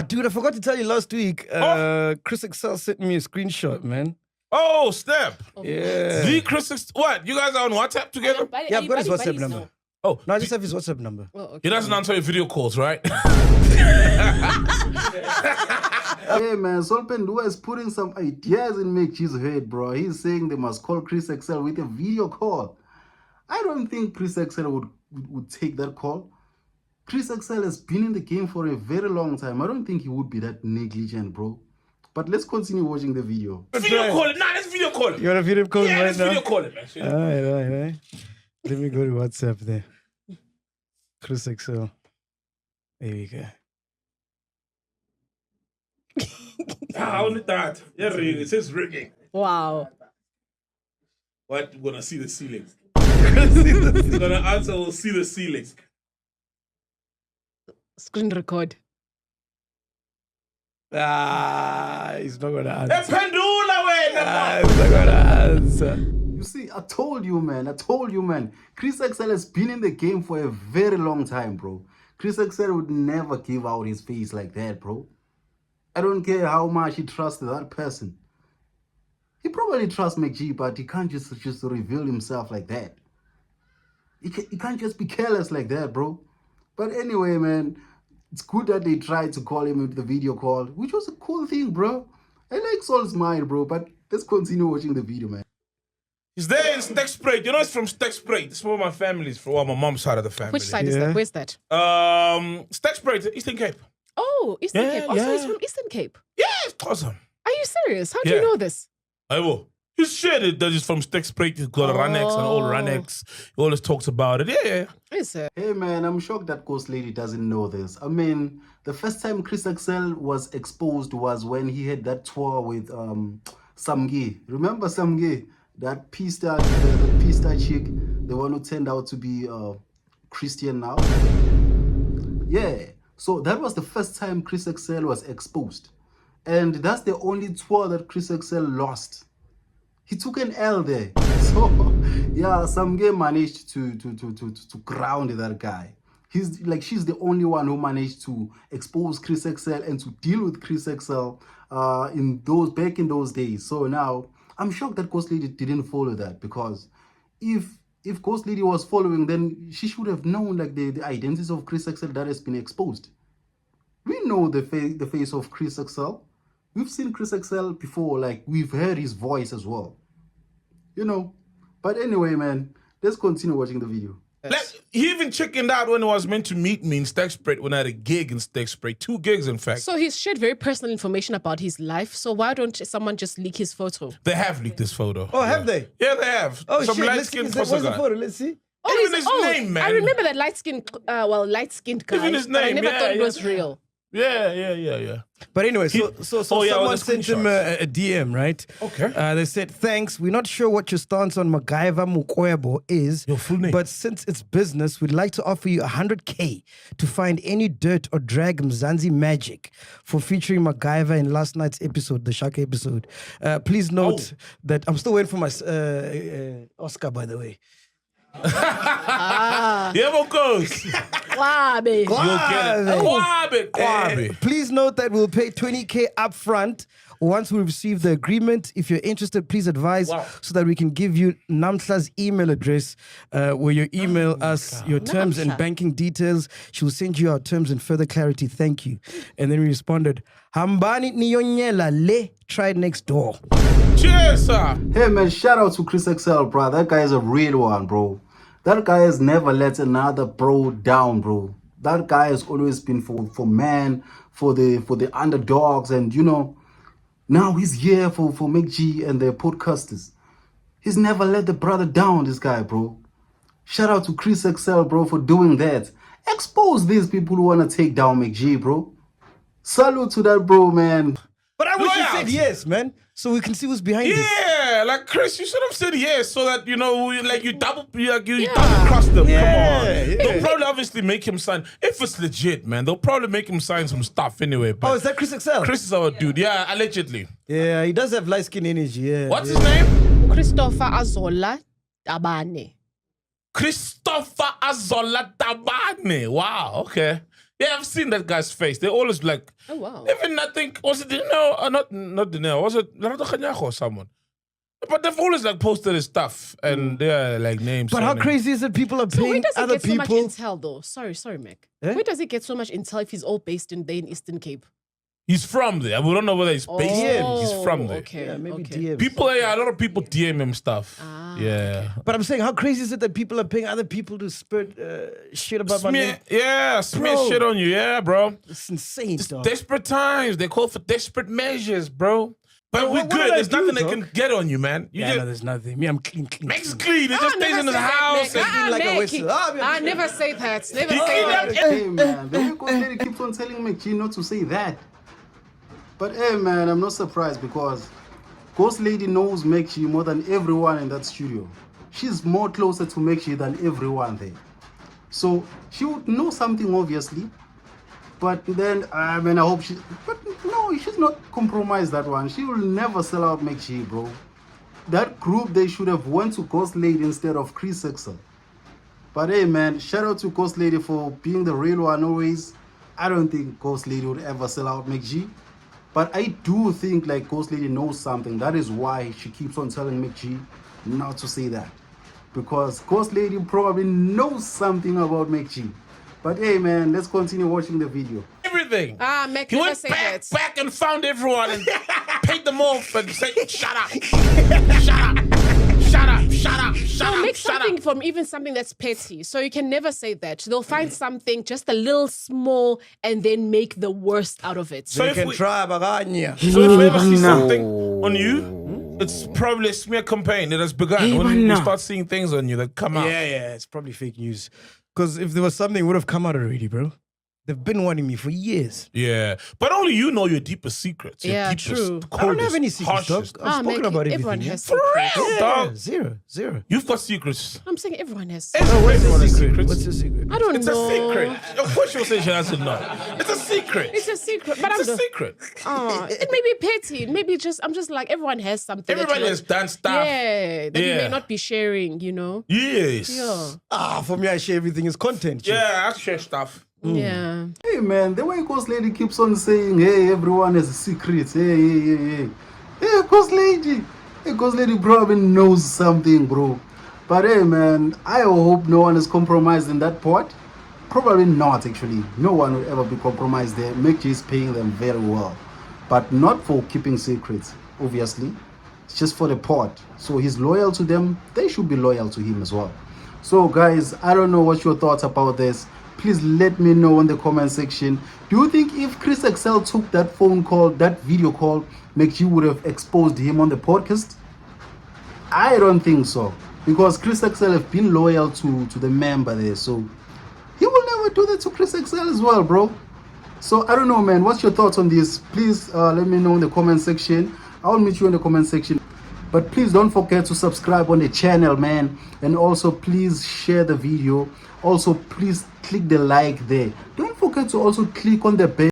Dude, I forgot to tell you last week. Chris Excel sent me a screenshot, man. Oh, snap. Yeah. The Chris, what? You guys are on WhatsApp together? Yeah, I've got his WhatsApp number. Now? Oh. No, I just have his WhatsApp number. Oh, okay. He doesn't answer your video calls, right? Hey man, Saul phenduka is putting some ideas in MacG's head, bro. He's saying they must call Chris Excel with a video call. I don't think Chris Excel would take that call. Chris Excel has been in the game for a very long time. I don't think he would be that negligent, bro. But let's continue watching the video. Video call it. Nah, let's video call it. You want a video call right now? Yeah, let's video call it, man. All right. Let me go to WhatsApp there. Chris Excel. There we go. Only that. Yeah, ringing. It says ringing. Wow. What? We're gonna see the ceiling. We're gonna answer. We'll see the ceiling. Screen record. He's not gonna answer. He's not gonna answer. You see, I told you, man. Chris Excel has been in the game for a very long time, bro. Chris Excel would never give out his face like that, bro. I don't care how much he trusts that person. He probably trusts MacG, but he can't just reveal himself like that. He can't just be careless like that, bro. But anyway, man, it's good that they tried to call him with the video call, which was a cool thing, bro. I like Saul's mind, bro, but let's continue watching the video, man. He's there in Stekspruit. You know, it's from Stekspruit. It's where my family's from. Well, my mom's side of the family. Which side is that? Where's that? Stekspruit, Eastern Cape. Oh, Eastern Cape. Also, he's from Eastern Cape. Yeah, it's awesome. Are you serious? How do you know this? I will. He's shared it that he's from Stekspruit. He's got a Ranex and old Ranex. He always talks about it. Yeah. Is it? Hey man, I'm shocked that Ghost Lady doesn't know this. I mean, the first time Chris Excel was exposed was when he had that tour with MacG. Remember MacG? That P-Star, the P-Star chick, the one who turned out to be Christian now. Yeah. So that was the first time Chris Excel was exposed. And that's the only tour that Chris Excel lost. He took an L there. So, yeah, MacG managed to ground that guy. She's the only one who managed to expose Chris Excel and to deal with Chris Excel back in those days. So now, I'm shocked that Ghost Lady didn't follow that, because if Ghost Lady was following, then she should have known like the identities of Chris Excel that has been exposed. We know the face of Chris Excel. We've seen Chris Excel before, like we've heard his voice as well. You know. But anyway, man, let's continue watching the video. He even chickened out when he was meant to meet me in Stekspruit when I had a gig in Stekspruit. 2 gigs, in fact. So he's shared very personal information about his life. So why don't someone just leak his photo? They have leaked this photo. Oh, have they? Yeah, they have. Oh, Some shit. light-skinned What's the photo? Let's see. Even his name, man. I remember that light-skinned guy. Even his but I name, never thought it yeah. was real. Yeah. But anyway, so someone with the sent him a DM, right? Okay. They said, thanks. We're not sure what your stance on MacGyver Mukwebo is. Your full name. But since it's business, we'd like to offer you 100K to find any dirt or drag Mzansi magic for featuring MacGyver in last night's episode, the Shaka episode. Please note that I'm still waiting for my Oscar, by the way. Yeah, of course. Kwabe. Kwabe. Please note that we'll pay 20K up front once we receive the agreement. If you're interested, please advise so that we can give you Namtla's email address where you email us your terms and banking details. She will send you our terms and further clarity. Thank you. And then we responded, Hambani Nionyela Le, try next door. Cheers, sir. Hey man, shout out to Chris Excel, bro. That guy is a real one, bro. That guy has never let another bro down, bro. That guy has always been for the underdogs, and you know, now he's here for MacG and the podcasters. He's never let the brother down, this guy, bro. Shout out to Chris Excel, bro, for doing that. Expose these people who want to take down MacG, bro. Salute to that, bro, man. But I wish you said yes, man, so we can see what's behind this. Yeah, like Chris, you should have said yes so that you know, like you double cross them. Yeah, Come on, yeah. they'll probably obviously make him sign if it's legit, man. They'll probably make him sign some stuff anyway. But Oh, is that Chris Excel? Chris is our dude. Yeah, allegedly. Yeah, he does have light skin energy. Yeah. What's his name? Christopher Azola Tabane. Christopher Azola Tabane. Wow. Okay. Yeah, I've seen that guy's face. They're always like, Oh wow. even I think, was it not Dineo, was it Lerato Kanyako or someone? But they've always like posted his stuff and they're like names. But how on it. crazy is it? People are So where paying does he other get so much people. intel though? Sorry, Mac. Eh? Where does he get so much intel if he's all based in Eastern Cape? He's from there. We don't know whether he's based there. He's from there. Okay. Yeah, maybe okay. DMs. People, yeah, a lot of people DM him stuff. Yeah. But I'm saying, how crazy is it that people are paying other people to spread shit about my name? Smear Bro. shit on you. Yeah, bro. It's insane, It's dog. desperate times. They call for desperate measures, bro. But we're what good. did I There's do, nothing they dog? can get on you, man. You Yeah, just no, there's nothing. Me, I'm clean. makes clean. He just I stays in his house. and- like a whistle. I never say that. Never He say cleaned that. up Hey man, the way Ghost Lady keeps on telling MacG not to say that. But hey man, I'm not surprised because Ghost Lady knows MacG more than everyone in that studio. She's more closer to MacG than everyone there. So she would know something obviously. But then, I hope she... But no, she's not compromised that one. She will never sell out MacG, bro. That group, they should have went to Ghost Lady instead of Chris Excel. But hey, man, shout out to Ghost Lady for being the real one always. I don't think Ghost Lady would ever sell out MacG. But I do think, like, Ghost Lady knows something. That is why she keeps on telling MacG not to say that. Because Ghost Lady probably knows something about MacG. But hey, man, let's continue watching the video. Everything. Mac, He never went say back, that. back and found everyone and paid them off and said, shut up. Shut up. Shut up. Shut up. Shut No, up. make Shut something up. from even something that's petty. So you can never say that. They'll find something just a little small and then make the worst out of it. So They if can we- try, Baganya. So if we ever see something on you, it's probably a smear campaign that has begun. When we start seeing things on you that come out. Yeah, it's probably fake news. Because if there was something, it would have come out already, bro. They've been wanting me for years. Yeah. But only you know your deepest secrets. Your Yeah, deepest, true. I don't have any coldest, secrets, dog. harshest. I've spoken Mac, about everyone everything. has For secrets. real, Yeah, dog. zero. You've got secrets. I'm saying everyone has Everyone's got What's secrets. What's the secret? I don't It's know. a secret. Of course you'll say she doesn't know. It's a secret. It's a secret. But It's a secret. it may be petty. Maybe I'm just like everyone has something. that Everybody you has done stuff. Yeah, that you Yeah. may not be sharing, you know? Yes. Yeah. For me, I share everything as content. chief. Yeah, I share stuff. Yeah. Hey man, the way Ghost Lady keeps on saying, hey, everyone has a secret. Hey, Ghost Lady. Hey, Ghost Lady probably knows something, bro. But hey man, I hope no one is compromised in that part. Probably not, actually. No one will ever be compromised there. MacG is paying them very well. But not for keeping secrets, obviously. It's just for the pot. So he's loyal to them. They should be loyal to him as well. So guys, I don't know what your thoughts about this. Please let me know in the comment section. Do you think if Chris Excel took that phone call, that video call, MacG would have exposed him on the podcast? I don't think so. Because Chris Excel have been loyal to the member there. So he will never do that to Chris Excel as well, bro. So I don't know, man. What's your thoughts on this? Please let me know in the comment section. I'll meet you in the comment section. But please don't forget to subscribe on the channel, man. And also please share the video. Also please click the like there. Don't forget to also click on the bell.